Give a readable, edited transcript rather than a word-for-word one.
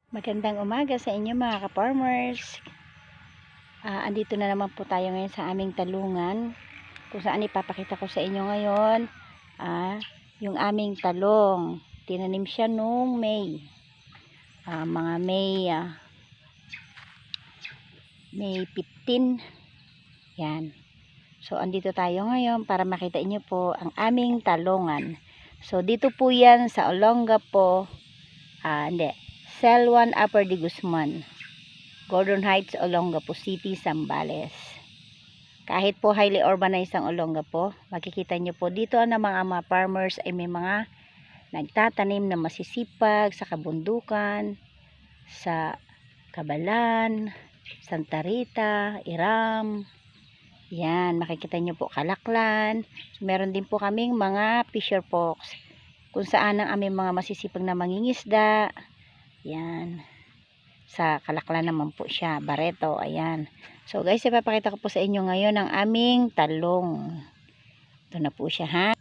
Magandang umaga sa inyo mga ka-farmers. Andito na naman po tayo ngayon sa aming talungan, kung saan ipapakita ko sa inyo ngayon yung aming talong. Tinanim siya noong May, mga May 15. Yan. So andito tayo ngayon para makita inyo po ang aming talungan. So dito po yan sa Olongapo, Cell 1 Upper de Guzman, Gordon Heights, Olongapo City, Zambales. Kahit po highly urbanized ang Olongapo, makikita nyo po dito na mga farmers ay may mga nagtatanim na masisipag sa kabundukan, sa Kabalan, Santa Rita, Iram. Yan, makikita nyo po Kalaklan. Meron din po kaming mga fisher folks, kung saan ang aming mga masisipag na mangingisda. Yan. Sa Kalaklan naman po siya, Barreto, ayan. So guys, ipapakita ko po sa inyo ngayon ang aming talong. Ito na po siya, ha.